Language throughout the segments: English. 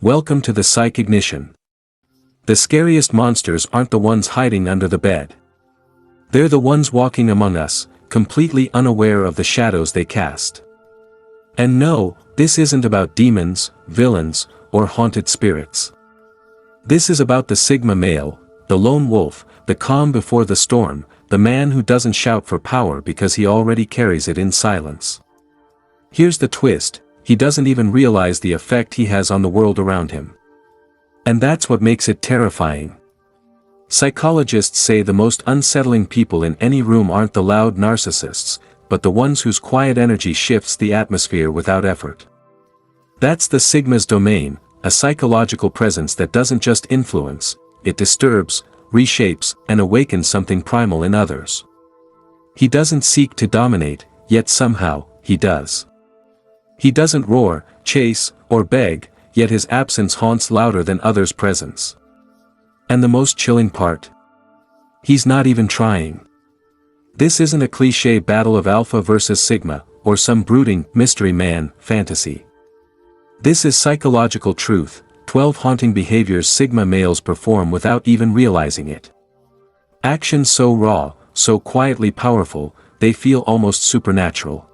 Welcome to the Psych Ignition. The scariest monsters aren't the ones hiding under the bed. They're the ones walking among us, completely unaware of the shadows they cast. And no, this isn't about demons, villains, or haunted spirits. This is about the Sigma male, the lone wolf, the calm before the storm, the man who doesn't shout for power because he already carries it in silence. Here's the twist: he doesn't even realize the effect he has on the world around him. And that's what makes it terrifying. Psychologists say the most unsettling people in any room aren't the loud narcissists, but the ones whose quiet energy shifts the atmosphere without effort. That's the Sigma's domain, a psychological presence that doesn't just influence, it disturbs, reshapes, and awakens something primal in others. He doesn't seek to dominate, yet somehow, he does. He doesn't roar, chase, or beg, yet his absence haunts louder than others' presence. And the most chilling part? He's not even trying. This isn't a cliché battle of alpha versus sigma, or some brooding, mystery man, fantasy. This is psychological truth, 12 haunting behaviors sigma males perform without even realizing it. Actions so raw, so quietly powerful, they feel almost supernatural.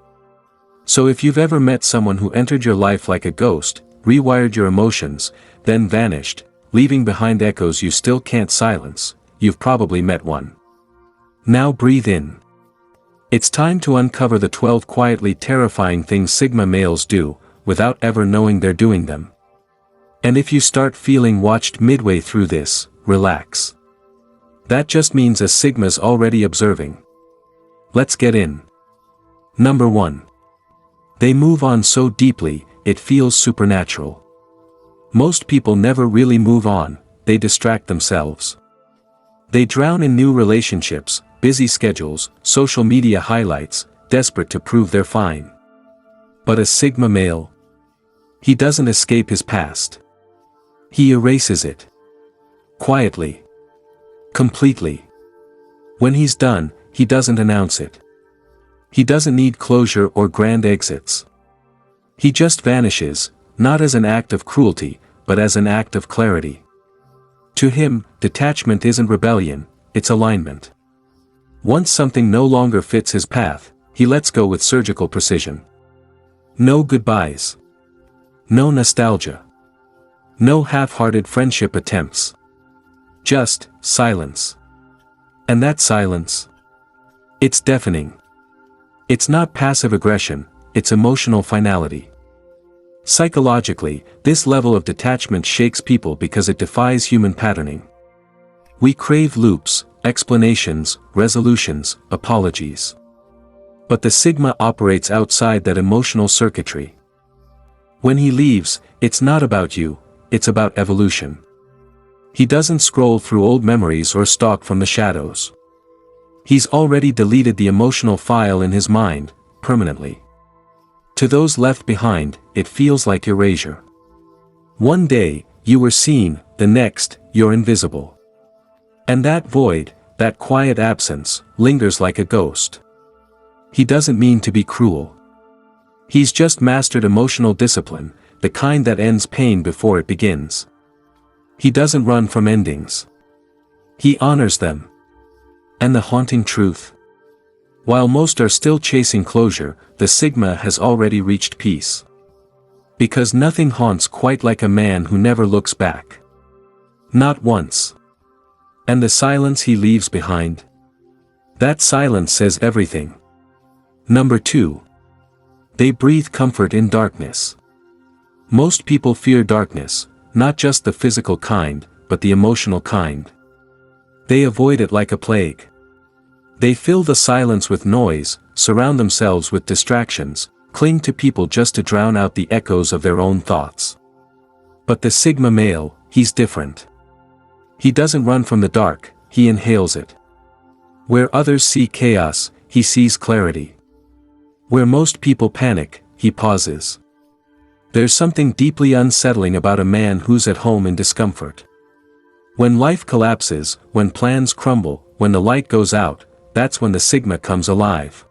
So if you've ever met someone who entered your life like a ghost, rewired your emotions, then vanished, leaving behind echoes you still can't silence, you've probably met one. Now breathe in. It's time to uncover the 12 quietly terrifying things Sigma males do, without ever knowing they're doing them. And if you start feeling watched midway through this, relax. That just means a Sigma's already observing. Let's get in. Number 1. They move on so deeply, it feels supernatural. Most people never really move on, they distract themselves. They drown in new relationships, busy schedules, social media highlights, desperate to prove they're fine. But a Sigma male? He doesn't escape his past. He erases it. Quietly. Completely. When he's done, he doesn't announce it. He doesn't need closure or grand exits. He just vanishes, not as an act of cruelty, but as an act of clarity. To him, detachment isn't rebellion, it's alignment. Once something no longer fits his path, he lets go with surgical precision. No goodbyes. No nostalgia. No half-hearted friendship attempts. Just silence. And that silence? It's deafening. It's not passive aggression, it's emotional finality. Psychologically, this level of detachment shakes people because it defies human patterning. We crave loops, explanations, resolutions, apologies. But the Sigma operates outside that emotional circuitry. When he leaves, it's not about you, it's about evolution. He doesn't scroll through old memories or stalk from the shadows. He's already deleted the emotional file in his mind, permanently. To those left behind, it feels like erasure. One day, you were seen, the next, you're invisible. And that void, that quiet absence, lingers like a ghost. He doesn't mean to be cruel. He's just mastered emotional discipline, the kind that ends pain before it begins. He doesn't run from endings. He honors them. And the haunting truth? While most are still chasing closure, the Sigma has already reached peace. Because nothing haunts quite like a man who never looks back. Not once. And the silence he leaves behind? That silence says everything. Number 2. They breathe comfort in darkness. Most people fear darkness, not just the physical kind, but the emotional kind. They avoid it like a plague. They fill the silence with noise, surround themselves with distractions, cling to people just to drown out the echoes of their own thoughts. But the Sigma male, he's different. He doesn't run from the dark, he inhales it. Where others see chaos, he sees clarity. Where most people panic, he pauses. There's something deeply unsettling about a man who's at home in discomfort. When life collapses, when plans crumble, when the light goes out, that's when the Sigma comes alive.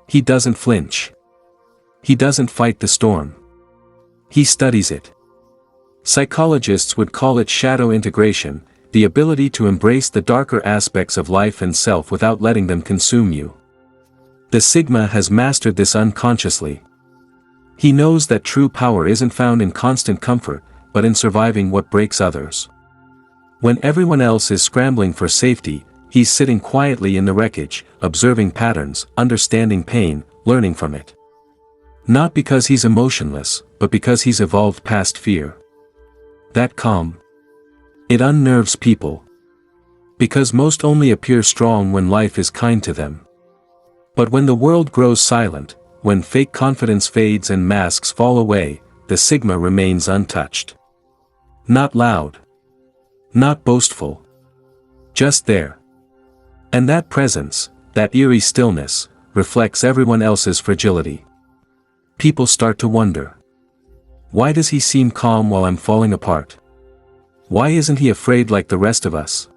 He doesn't flinch. He doesn't fight the storm. He studies it. Psychologists would call it shadow integration, the ability to embrace the darker aspects of life and self without letting them consume you. The Sigma has mastered this unconsciously. He knows that true power isn't found in constant comfort, but in surviving what breaks others. When everyone else is scrambling for safety, he's sitting quietly in the wreckage, observing patterns, understanding pain, learning from it. Not because he's emotionless, but because he's evolved past fear. That calm. It unnerves people. Because most only appear strong when life is kind to them. But when the world grows silent, when fake confidence fades and masks fall away, the Sigma remains untouched. Not loud. Not boastful. Just there. And that presence, that eerie stillness, reflects everyone else's fragility. People start to wonder. Why does he seem calm while I'm falling apart? Why isn't he afraid like the rest of us?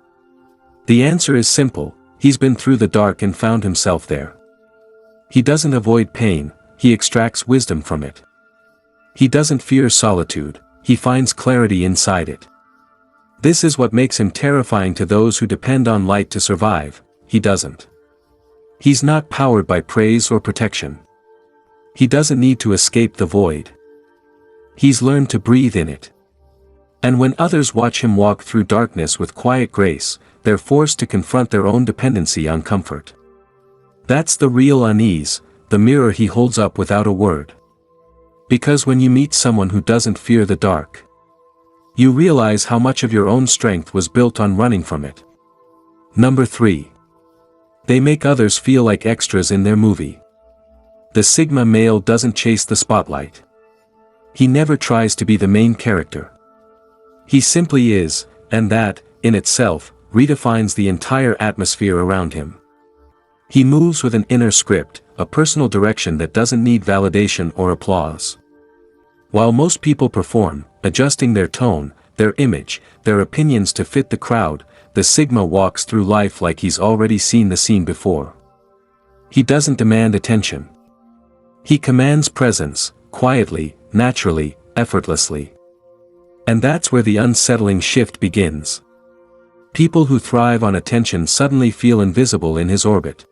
The answer is simple, he's been through the dark and found himself there. He doesn't avoid pain, he extracts wisdom from it. He doesn't fear solitude, he finds clarity inside it. This is what makes him terrifying to those who depend on light to survive, he doesn't. He's not powered by praise or protection. He doesn't need to escape the void. He's learned to breathe in it. And when others watch him walk through darkness with quiet grace, they're forced to confront their own dependency on comfort. That's the real unease, the mirror he holds up without a word. Because when you meet someone who doesn't fear the dark, you realize how much of your own strength was built on running from it. Number 3. They make others feel like extras in their movie. The Sigma male doesn't chase the spotlight. He never tries to be the main character. He simply is, and that, in itself, redefines the entire atmosphere around him. He moves with an inner script, a personal direction that doesn't need validation or applause. While most people perform, adjusting their tone, their image, their opinions to fit the crowd, the Sigma walks through life like he's already seen the scene before. He doesn't demand attention. He commands presence, quietly, naturally, effortlessly. And that's where the unsettling shift begins. People who thrive on attention suddenly feel invisible in his orbit.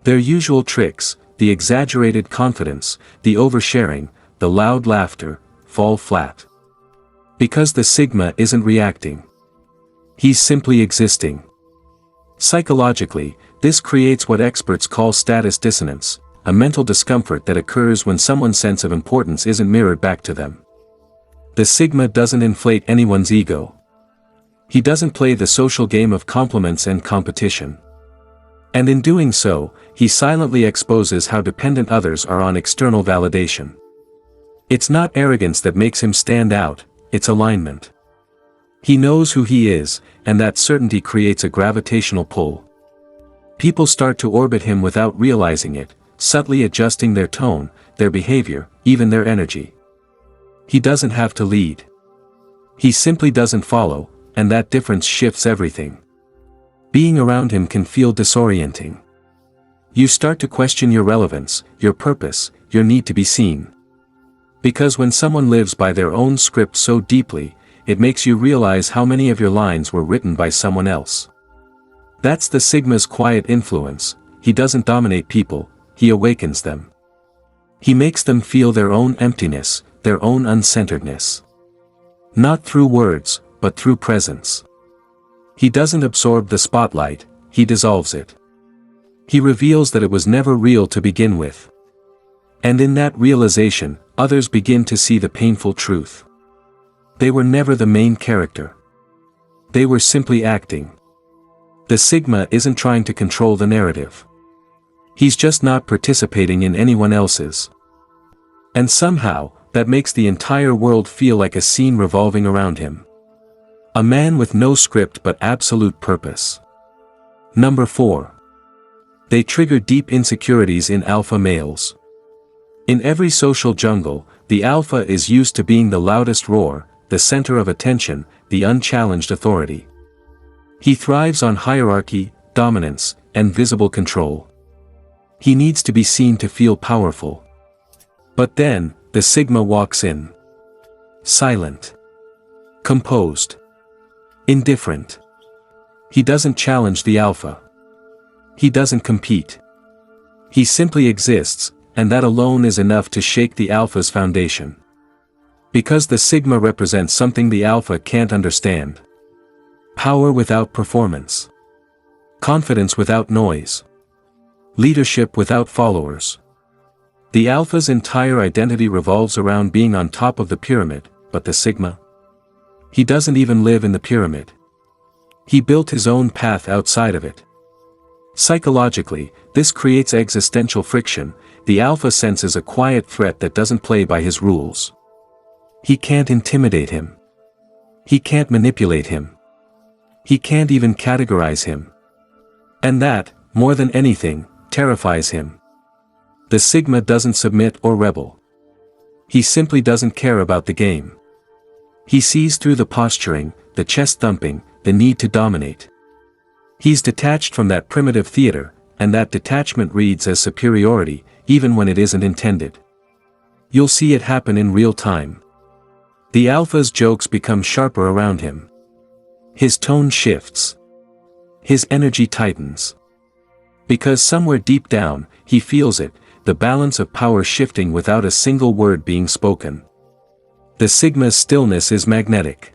Their usual tricks, the exaggerated confidence, the oversharing, the loud laughter, fall flat. Because the Sigma isn't reacting. He's simply existing. Psychologically, this creates what experts call status dissonance, a mental discomfort that occurs when someone's sense of importance isn't mirrored back to them. The Sigma doesn't inflate anyone's ego. He doesn't play the social game of compliments and competition. And in doing so, he silently exposes how dependent others are on external validation. It's not arrogance that makes him stand out, it's alignment. He knows who he is, and that certainty creates a gravitational pull. People start to orbit him without realizing it, subtly adjusting their tone, their behavior, even their energy. He doesn't have to lead. He simply doesn't follow, and that difference shifts everything. Being around him can feel disorienting. You start to question your relevance, your purpose, your need to be seen. Because when someone lives by their own script so deeply, it makes you realize how many of your lines were written by someone else. That's the Sigma's quiet influence. He doesn't dominate people, he awakens them. He makes them feel their own emptiness, their own uncenteredness. Not through words, but through presence. He doesn't absorb the spotlight, he dissolves it. He reveals that it was never real to begin with. And in that realization, others begin to see the painful truth. They were never the main character. They were simply acting. The Sigma isn't trying to control the narrative. He's just not participating in anyone else's. And somehow, that makes the entire world feel like a scene revolving around him. A man with no script but absolute purpose. Number 4. They trigger deep insecurities in alpha males. In every social jungle, the alpha is used to being the loudest roar, the center of attention, the unchallenged authority. He thrives on hierarchy, dominance, and visible control. He needs to be seen to feel powerful. But then, the Sigma walks in. Silent. Composed. Indifferent. He doesn't challenge the alpha. He doesn't compete. He simply exists, and that alone is enough to shake the alpha's foundation. Because the sigma represents something the alpha can't understand. Power without performance. Confidence without noise. Leadership without followers. The alpha's entire identity revolves around being on top of the pyramid, but the sigma? He doesn't even live in the pyramid. He built his own path outside of it. Psychologically, this creates existential friction. The alpha senses a quiet threat that doesn't play by his rules. He can't intimidate him. He can't manipulate him. He can't even categorize him. And that, more than anything, terrifies him. The sigma doesn't submit or rebel. He simply doesn't care about the game. He sees through the posturing, the chest thumping, the need to dominate. He's detached from that primitive theater, and that detachment reads as superiority, even when it isn't intended. You'll see it happen in real time. The alpha's jokes become sharper around him. His tone shifts. His energy tightens. Because somewhere deep down, he feels it, the balance of power shifting without a single word being spoken. The sigma's stillness is magnetic.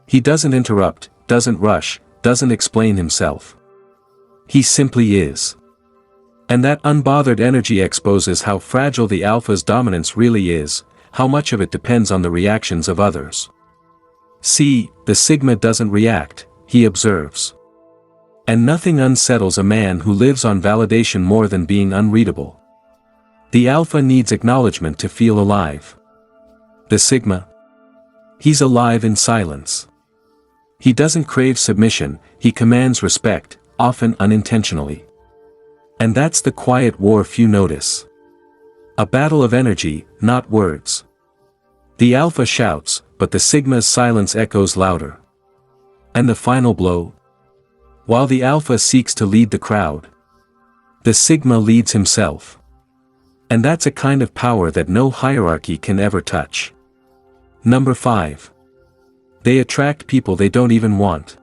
He doesn't interrupt, doesn't rush, doesn't explain himself. He simply is. And that unbothered energy exposes how fragile the alpha's dominance really is, how much of it depends on the reactions of others. See, the sigma doesn't react, he observes. And nothing unsettles a man who lives on validation more than being unreadable. The alpha needs acknowledgement to feel alive. The sigma? He's alive in silence. He doesn't crave submission, he commands respect, often unintentionally. And that's the quiet war few notice. A battle of energy, not words. The alpha shouts, but the sigma's silence echoes louder. And the final blow? While the alpha seeks to lead the crowd, the sigma leads himself. And that's a kind of power that no hierarchy can ever touch. Number 5. They attract people they don't even want.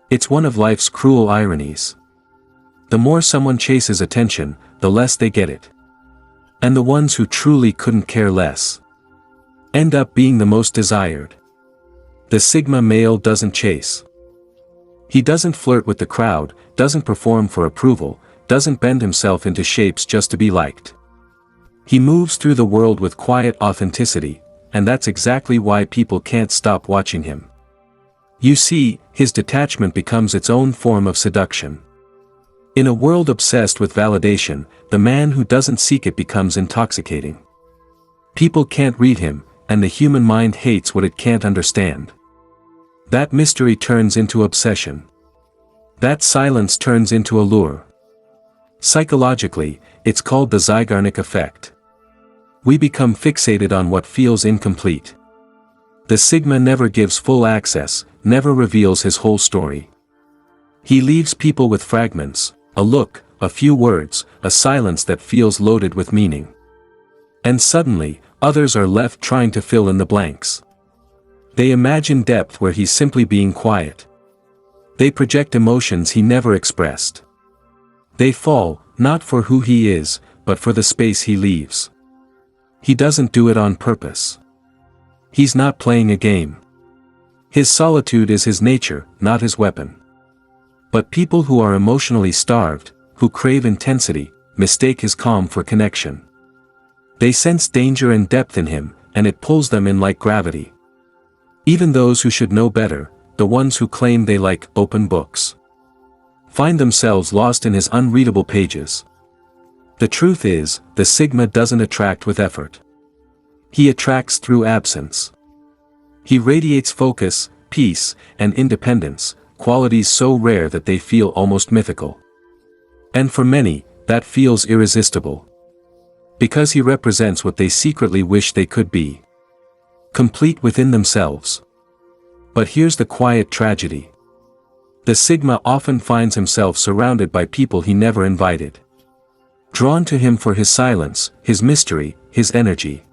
It's one of life's cruel ironies. The more someone chases attention, the less they get it. And the ones who truly couldn't care less end up being the most desired. The sigma male doesn't chase. He doesn't flirt with the crowd, doesn't perform for approval, doesn't bend himself into shapes just to be liked. He moves through the world with quiet authenticity, and that's exactly why people can't stop watching him. You see, his detachment becomes its own form of seduction. In a world obsessed with validation, the man who doesn't seek it becomes intoxicating. People can't read him, and the human mind hates what it can't understand. That mystery turns into obsession. That silence turns into allure. Psychologically, it's called the Zeigarnik effect. We become fixated on what feels incomplete. The sigma never gives full access, never reveals his whole story. He leaves people with fragments, a look, a few words, a silence that feels loaded with meaning. And suddenly, others are left trying to fill in the blanks. They imagine depth where he's simply being quiet. They project emotions he never expressed. They fall, not for who he is, but for the space he leaves. He doesn't do it on purpose. He's not playing a game. His solitude is his nature, not his weapon. But people who are emotionally starved, who crave intensity, mistake his calm for connection. They sense danger and depth in him, and it pulls them in like gravity. Even those who should know better, the ones who claim they like open books, find themselves lost in his unreadable pages. The truth is, the sigma doesn't attract with effort. He attracts through absence. He radiates focus, peace, and independence, qualities so rare that they feel almost mythical. And for many, that feels irresistible. Because he represents what they secretly wish they could be. Complete within themselves. But here's the quiet tragedy. The sigma often finds himself surrounded by people he never invited. Drawn to him for his silence, his mystery, his energy.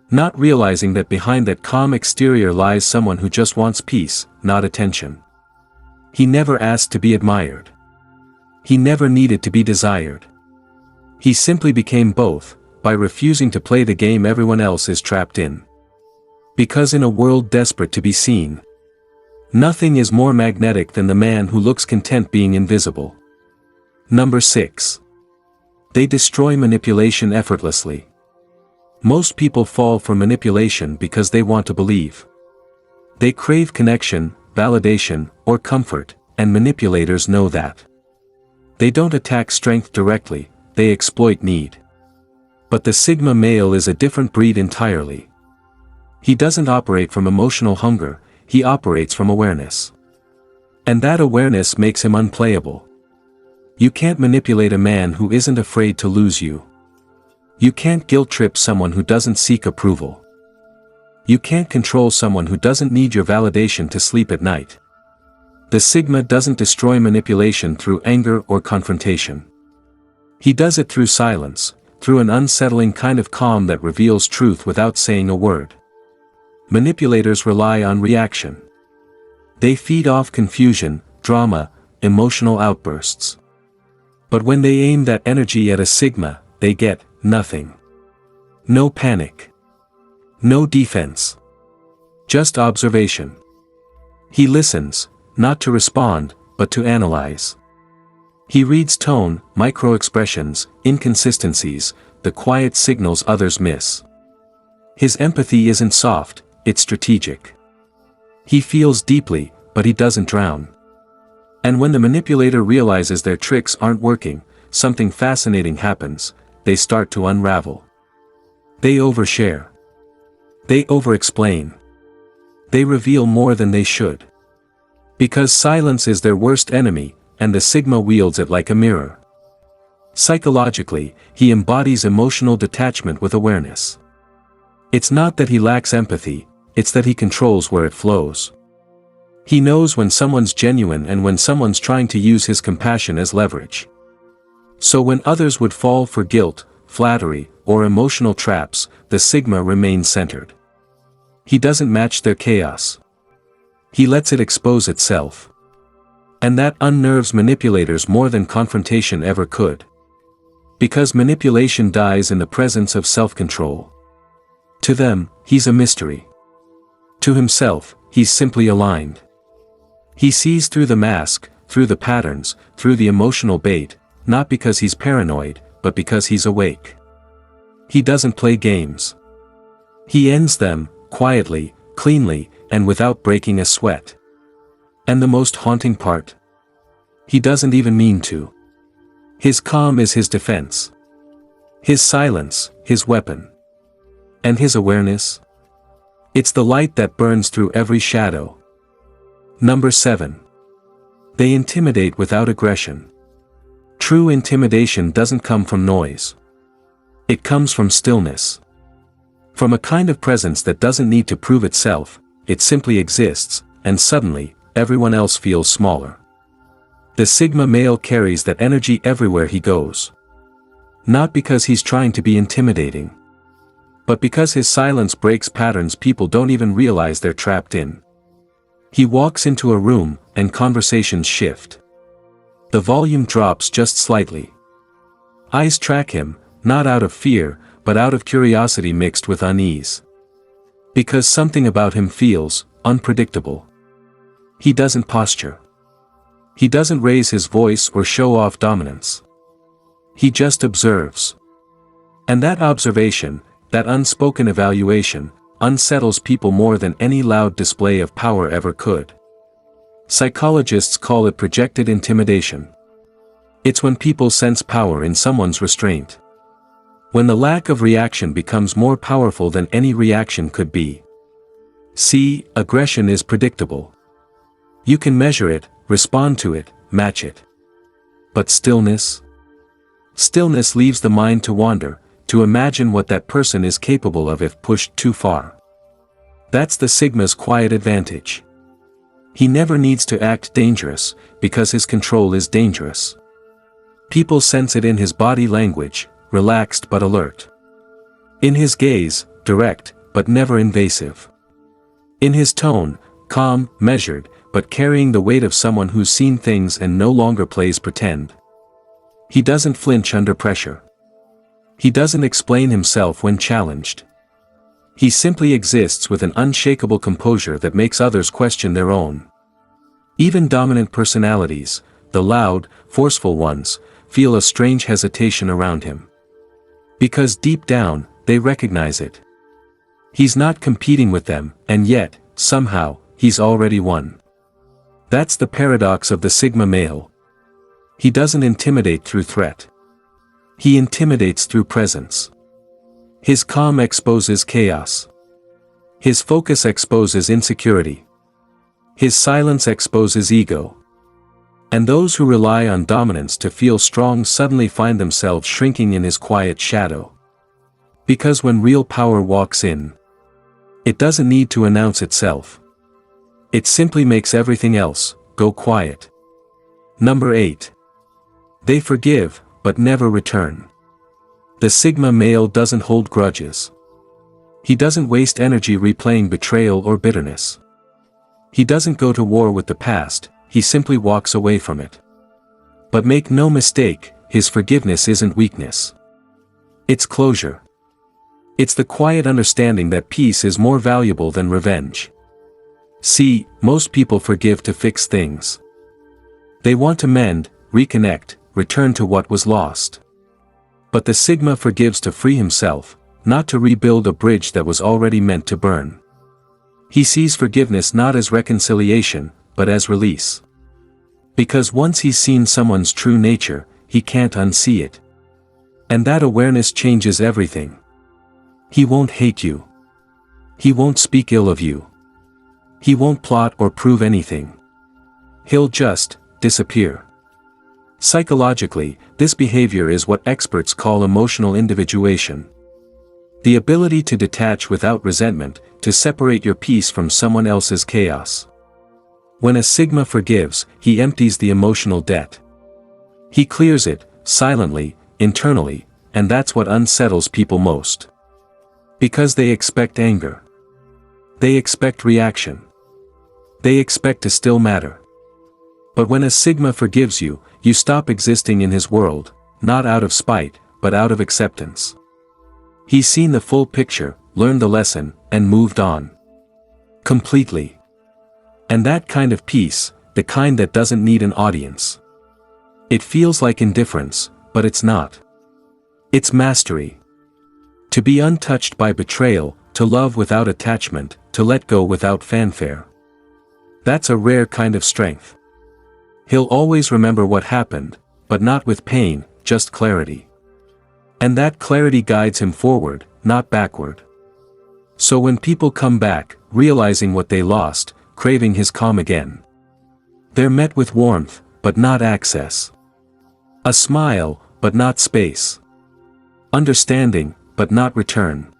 Not realizing that behind that calm exterior lies someone who just wants peace, not attention. He never asked to be admired. He never needed to be desired. He simply became both, by refusing to play the game everyone else is trapped in. Because in a world desperate to be seen, nothing is more magnetic than the man who looks content being invisible. Number 6. They destroy manipulation effortlessly. Most people fall for manipulation because they want to believe. They crave connection, validation, or comfort, and manipulators know that. They don't attack strength directly, they exploit need. But the Sigma male is a different breed entirely. He doesn't operate from emotional hunger, he operates from awareness. And that awareness makes him unplayable. You can't manipulate a man who isn't afraid to lose you. You can't guilt-trip someone who doesn't seek approval. You can't control someone who doesn't need your validation to sleep at night. The Sigma doesn't destroy manipulation through anger or confrontation. He does it through silence, through an unsettling kind of calm that reveals truth without saying a word. Manipulators rely on reaction. They feed off confusion, drama, emotional outbursts. But when they aim that energy at a Sigma, they get nothing. No panic. No defense. Just observation. He listens, not to respond, but to analyze. He reads tone, micro-expressions, inconsistencies, the quiet signals others miss. His empathy isn't soft, it's strategic. He feels deeply, but he doesn't drown. And when the manipulator realizes their tricks aren't working, something fascinating happens. They start to unravel. They overshare. They over-explain. They reveal more than they should. Because silence is their worst enemy, and the Sigma wields it like a mirror. Psychologically, he embodies emotional detachment with awareness. It's not that he lacks empathy, it's that he controls where it flows. He knows when someone's genuine and when someone's trying to use his compassion as leverage. So when others would fall for guilt, flattery, or emotional traps, the Sigma remains centered. He doesn't match their chaos. He lets it expose itself. And that unnerves manipulators more than confrontation ever could. Because manipulation dies in the presence of self-control. To them, he's a mystery. To himself, he's simply aligned. He sees through the mask, through the patterns, through the emotional bait, not because he's paranoid, but because he's awake. He doesn't play games. He ends them, quietly, cleanly, and without breaking a sweat. And the most haunting part? He doesn't even mean to. His calm is his defense. His silence, his weapon. And his awareness? It's the light that burns through every shadow. Number 7. They intimidate without aggression. True intimidation doesn't come from noise. It comes from stillness. From a kind of presence that doesn't need to prove itself, it simply exists, and suddenly, everyone else feels smaller. The Sigma male carries that energy everywhere he goes. Not because he's trying to be intimidating. But because his silence breaks patterns people don't even realize they're trapped in. He walks into a room, and conversations shift. The volume drops just slightly. Eyes track him, not out of fear, but out of curiosity mixed with unease. Because something about him feels unpredictable. He doesn't posture. He doesn't raise his voice or show off dominance. He just observes. And that observation, that unspoken evaluation, unsettles people more than any loud display of power ever could. Psychologists call it projected intimidation. It's when people sense power in someone's restraint. When the lack of reaction becomes more powerful than any reaction could be. See, aggression is predictable. You can measure it, respond to it, match it. But stillness? Stillness leaves the mind to wander, to imagine what that person is capable of if pushed too far. That's the Sigma's quiet advantage. He never needs to act dangerous, because his control is dangerous. People sense it in his body language, relaxed but alert. In his gaze, direct, but never invasive. In his tone, calm, measured, but carrying the weight of someone who's seen things and no longer plays pretend. He doesn't flinch under pressure. He doesn't explain himself when challenged. He simply exists with an unshakable composure that makes others question their own. Even dominant personalities, the loud, forceful ones, feel a strange hesitation around him. Because deep down, they recognize it. He's not competing with them, and yet, somehow, he's already won. That's the paradox of the Sigma male. He doesn't intimidate through threat. He intimidates through presence. His calm exposes chaos. His focus exposes insecurity. His silence exposes ego. And those who rely on dominance to feel strong suddenly find themselves shrinking in his quiet shadow. Because when real power walks in, it doesn't need to announce itself. It simply makes everything else go quiet. Number 8. They forgive, but never return. The Sigma male doesn't hold grudges. He doesn't waste energy replaying betrayal or bitterness. He doesn't go to war with the past, he simply walks away from it. But make no mistake, his forgiveness isn't weakness. It's closure. It's the quiet understanding that peace is more valuable than revenge. See, most people forgive to fix things. They want to mend, reconnect, return to what was lost. But the Sigma forgives to free himself, not to rebuild a bridge that was already meant to burn. He sees forgiveness not as reconciliation, but as release. Because once he's seen someone's true nature, he can't unsee it. And that awareness changes everything. He won't hate you. He won't speak ill of you. He won't plot or prove anything. He'll just disappear. Psychologically, this behavior is what experts call emotional individuation. The ability to detach without resentment, to separate your peace from someone else's chaos. When a Sigma forgives, he empties the emotional debt. He clears it, silently, internally, and that's what unsettles people most. Because they expect anger. They expect reaction. They expect to still matter. But when a Sigma forgives you, you stop existing in his world, not out of spite, but out of acceptance. He's seen the full picture, learned the lesson, and moved on. Completely. And that kind of peace, the kind that doesn't need an audience. It feels like indifference, but it's not. It's mastery. To be untouched by betrayal, to love without attachment, to let go without fanfare. That's a rare kind of strength. He'll always remember what happened, but not with pain, just clarity. And that clarity guides him forward, not backward. So when people come back, realizing what they lost, craving his calm again, they're met with warmth, but not access. A smile, but not space. Understanding, but not return.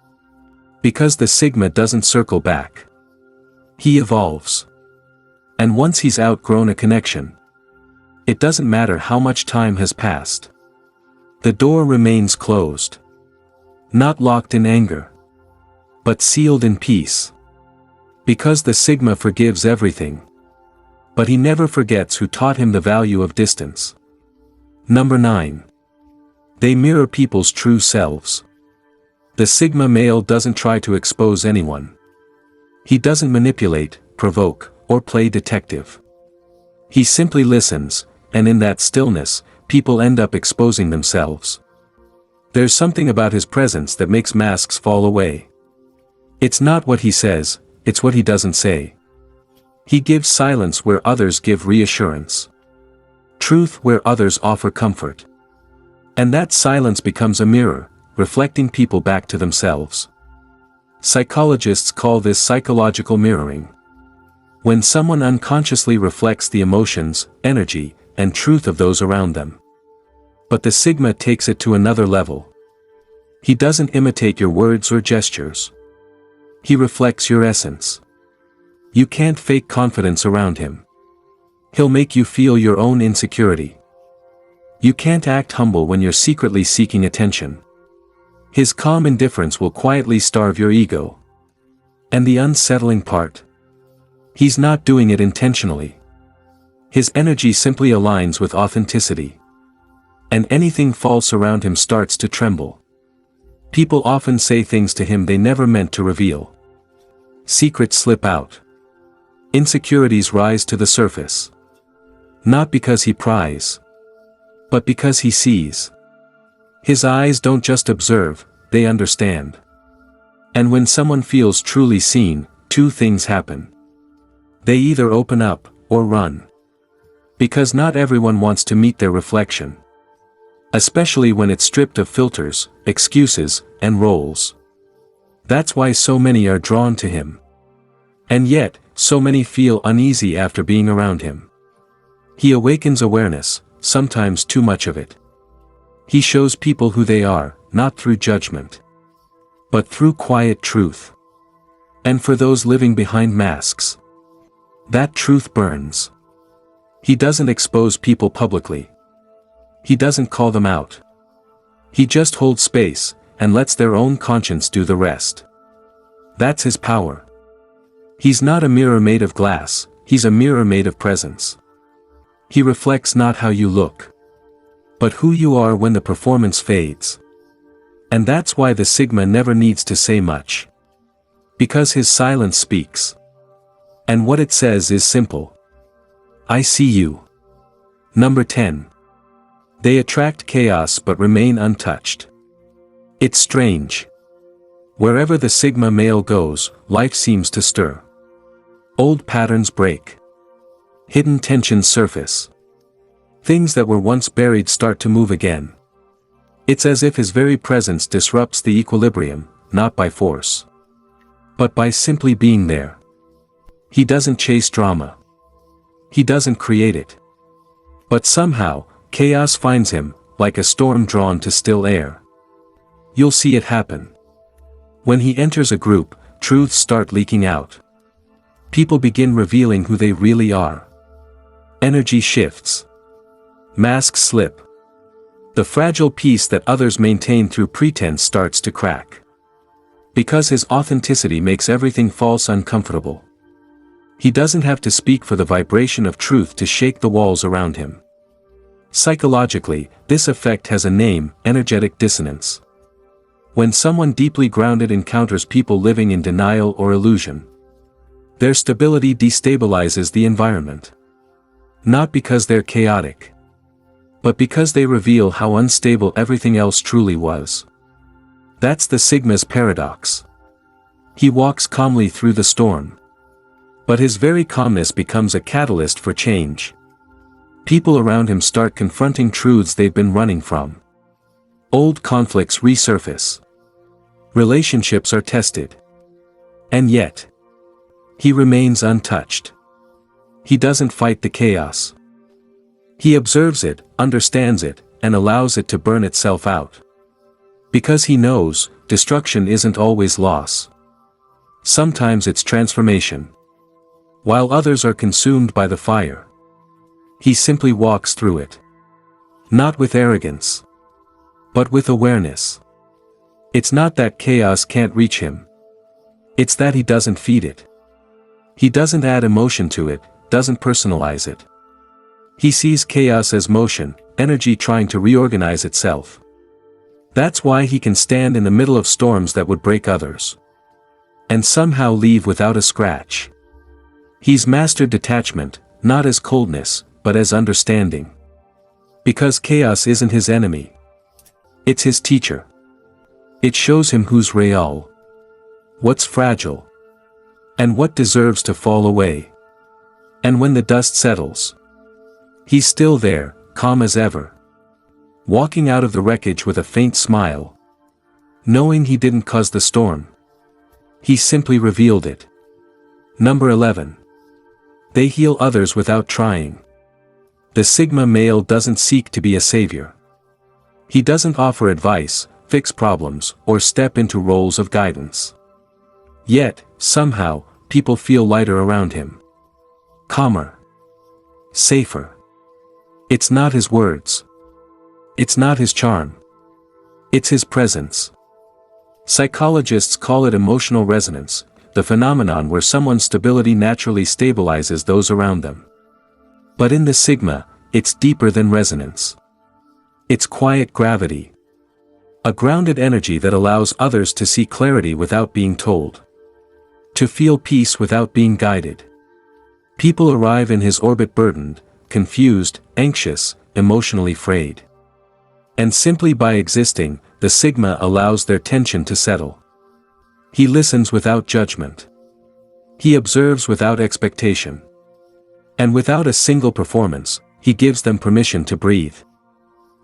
Because the Sigma doesn't circle back. He evolves. And once he's outgrown a connection, it doesn't matter how much time has passed. The door remains closed. Not locked in anger, but sealed in peace. Because the Sigma forgives everything. But he never forgets who taught him the value of distance. Number 9. They mirror people's true selves. The Sigma male doesn't try to expose anyone. He doesn't manipulate, provoke, or play detective. He simply listens, and in that stillness, people end up exposing themselves. There's something about his presence that makes masks fall away. It's not what he says, it's what he doesn't say. He gives silence where others give reassurance. Truth where others offer comfort. And that silence becomes a mirror, reflecting people back to themselves. Psychologists call this psychological mirroring. When someone unconsciously reflects the emotions, energy, and truth of those around them. But the Sigma takes it to another level. He doesn't imitate your words or gestures. He reflects your essence. You can't fake confidence around him. He'll make you feel your own insecurity. You can't act humble when you're secretly seeking attention. His calm indifference will quietly starve your ego. And the unsettling part? He's not doing it intentionally. His energy simply aligns with authenticity. And anything false around him starts to tremble. People often say things to him they never meant to reveal. Secrets slip out. Insecurities rise to the surface. Not because he pries, but because he sees. His eyes don't just observe, they understand. And when someone feels truly seen, two things happen. They either open up, or run. Because not everyone wants to meet their reflection. Especially when it's stripped of filters, excuses, and roles. That's why so many are drawn to him. And yet, so many feel uneasy after being around him. He awakens awareness, sometimes too much of it. He shows people who they are, not through judgment, but through quiet truth. And for those living behind masks, that truth burns. He doesn't expose people publicly. He doesn't call them out. He just holds space, and lets their own conscience do the rest. That's his power. He's not a mirror made of glass, he's a mirror made of presence. He reflects not how you look, but who you are when the performance fades. And that's why the Sigma never needs to say much. Because his silence speaks. And what it says is simple. I see you. Number 10. They attract chaos but remain untouched. It's strange. Wherever the Sigma male goes, life seems to stir. Old patterns break. Hidden tensions surface. Things that were once buried start to move again. It's as if his very presence disrupts the equilibrium, not by force, but by simply being there. He doesn't chase drama. He doesn't create it. But somehow, chaos finds him, like a storm drawn to still air. You'll see it happen. When he enters a group, truths start leaking out. People begin revealing who they really are. Energy shifts. Masks slip. The fragile peace that others maintain through pretense starts to crack. Because his authenticity makes everything false uncomfortable. He doesn't have to speak for the vibration of truth to shake the walls around him. Psychologically, this effect has a name: energetic dissonance. When someone deeply grounded encounters people living in denial or illusion, their stability destabilizes the environment. Not because they're chaotic, but because they reveal how unstable everything else truly was. That's the Sigma's paradox. He walks calmly through the storm, but his very calmness becomes a catalyst for change. People around him start confronting truths they've been running from. Old conflicts resurface. Relationships are tested. And yet, he remains untouched. He doesn't fight the chaos. He observes it, understands it, and allows it to burn itself out. Because he knows, destruction isn't always loss. Sometimes it's transformation. While others are consumed by the fire, he simply walks through it. Not with arrogance, but with awareness. It's not that chaos can't reach him. It's that he doesn't feed it. He doesn't add emotion to it, doesn't personalize it. He sees chaos as motion, energy trying to reorganize itself. That's why he can stand in the middle of storms that would break others, and somehow leave without a scratch. He's mastered detachment, not as coldness, but as understanding. Because chaos isn't his enemy. It's his teacher. It shows him who's real, what's fragile, and what deserves to fall away. And when the dust settles, he's still there, calm as ever. Walking out of the wreckage with a faint smile. Knowing he didn't cause the storm. He simply revealed it. Number 11. They heal others without trying. The Sigma male doesn't seek to be a savior. He doesn't offer advice, fix problems, or step into roles of guidance. Yet, somehow, people feel lighter around him. Calmer. Safer. It's not his words. It's not his charm. It's his presence. Psychologists call it emotional resonance, the phenomenon where someone's stability naturally stabilizes those around them. But in the Sigma, it's deeper than resonance. It's quiet gravity. A grounded energy that allows others to see clarity without being told. To feel peace without being guided. People arrive in his orbit burdened, confused, anxious, emotionally frayed. And simply by existing, the Sigma allows their tension to settle. He listens without judgment. He observes without expectation. And without a single performance, he gives them permission to breathe.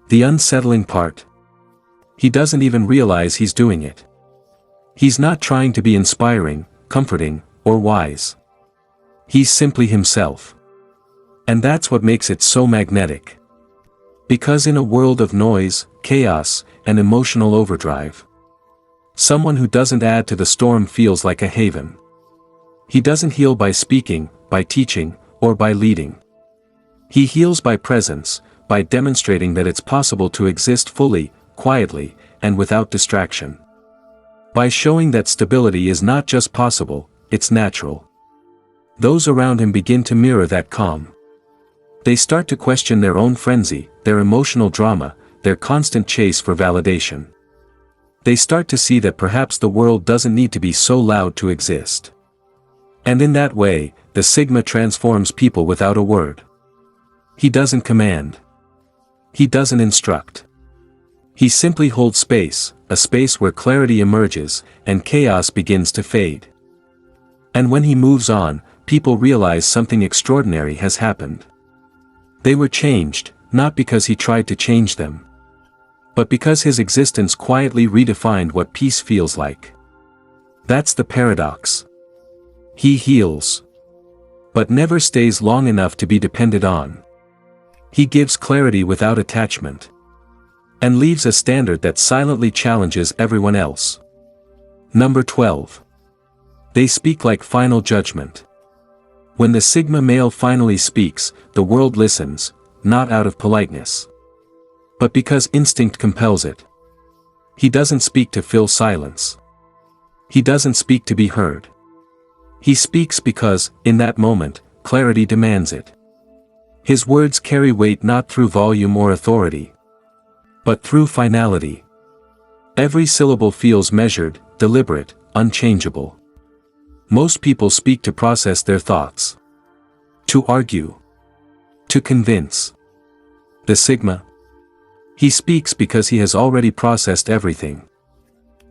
The unsettling part. He doesn't even realize he's doing it. He's not trying to be inspiring, comforting, or wise. He's simply himself. And that's what makes it so magnetic. Because in a world of noise, chaos, and emotional overdrive, someone who doesn't add to the storm feels like a haven. He doesn't heal by speaking, by teaching, or by leading. He heals by presence, by demonstrating that it's possible to exist fully, quietly, and without distraction. By showing that stability is not just possible, it's natural. Those around him begin to mirror that calm. They start to question their own frenzy, their emotional drama, their constant chase for validation. They start to see that perhaps the world doesn't need to be so loud to exist. And in that way, the Sigma transforms people without a word. He doesn't command. He doesn't instruct. He simply holds space, a space where clarity emerges, and chaos begins to fade. And when he moves on, people realize something extraordinary has happened. They were changed, not because he tried to change them, but because his existence quietly redefined what peace feels like. That's the paradox. He heals, but never stays long enough to be depended on. He gives clarity without attachment, and leaves a standard that silently challenges everyone else. Number 12. They speak like final judgment. When the Sigma male finally speaks, the world listens, not out of politeness, but because instinct compels it. He doesn't speak to fill silence. He doesn't speak to be heard. He speaks because, in that moment, clarity demands it. His words carry weight not through volume or authority, but through finality. Every syllable feels measured, deliberate, unchangeable. Most people speak to process their thoughts, to argue, to convince. The Sigma, he speaks because he has already processed everything.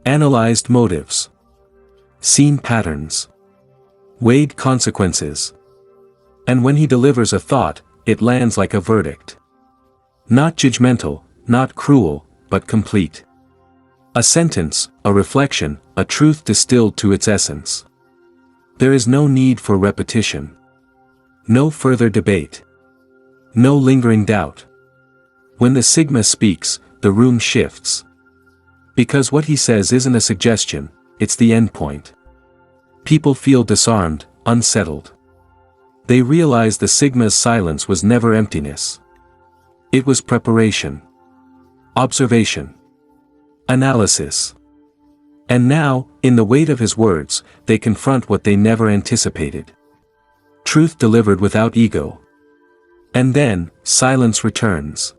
Analyzed motives, seen patterns, weighed consequences. And when he delivers a thought, it lands like a verdict. Not judgmental, not cruel, but complete. A sentence, a reflection, a truth distilled to its essence. There is no need for repetition. No further debate. No lingering doubt. When the Sigma speaks, the room shifts. Because what he says isn't a suggestion, it's the endpoint. People feel disarmed, unsettled. They realize the Sigma's silence was never emptiness. It was preparation. Observation. Analysis. And now, in the weight of his words, they confront what they never anticipated. Truth delivered without ego. And then, silence returns.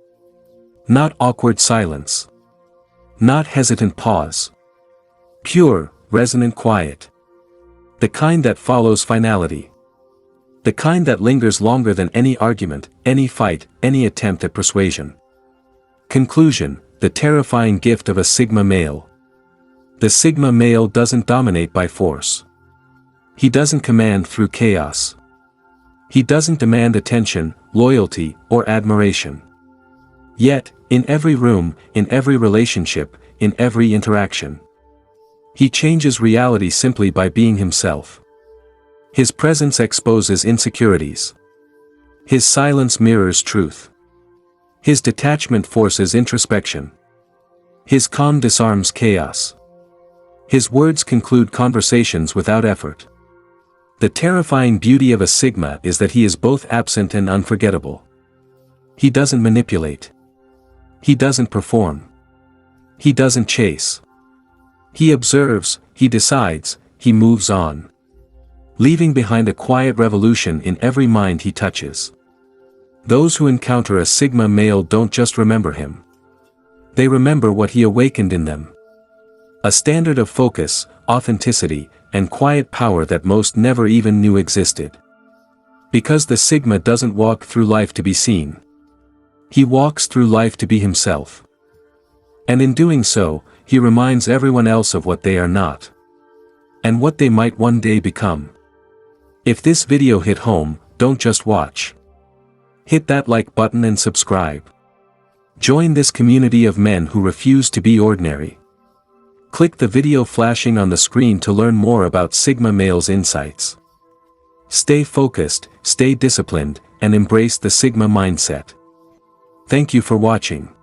Not awkward silence. Not hesitant pause. Pure, resonant quiet. The kind that follows finality. The kind that lingers longer than any argument, any fight, any attempt at persuasion. Conclusion, the terrifying gift of a Sigma male. The Sigma male doesn't dominate by force. He doesn't command through chaos. He doesn't demand attention, loyalty, or admiration. Yet, in every room, in every relationship, in every interaction, he changes reality simply by being himself. His presence exposes insecurities. His silence mirrors truth. His detachment forces introspection. His calm disarms chaos. His words conclude conversations without effort. The terrifying beauty of a Sigma is that he is both absent and unforgettable. He doesn't manipulate. He doesn't perform. He doesn't chase. He observes, he decides, he moves on. leaving behind a quiet revolution in every mind he touches. Those who encounter a Sigma male don't just remember him. They remember what he awakened in them. A standard of focus, authenticity, and quiet power that most never even knew existed. Because the Sigma doesn't walk through life to be seen. He walks through life to be himself. And in doing so, he reminds everyone else of what they are not. And what they might one day become. If this video hit home, don't just watch. Hit that like button and subscribe. Join this community of men who refuse to be ordinary. Click the video flashing on the screen to learn more about Sigma males' insights. Stay focused, stay disciplined, and embrace the Sigma mindset. Thank you for watching.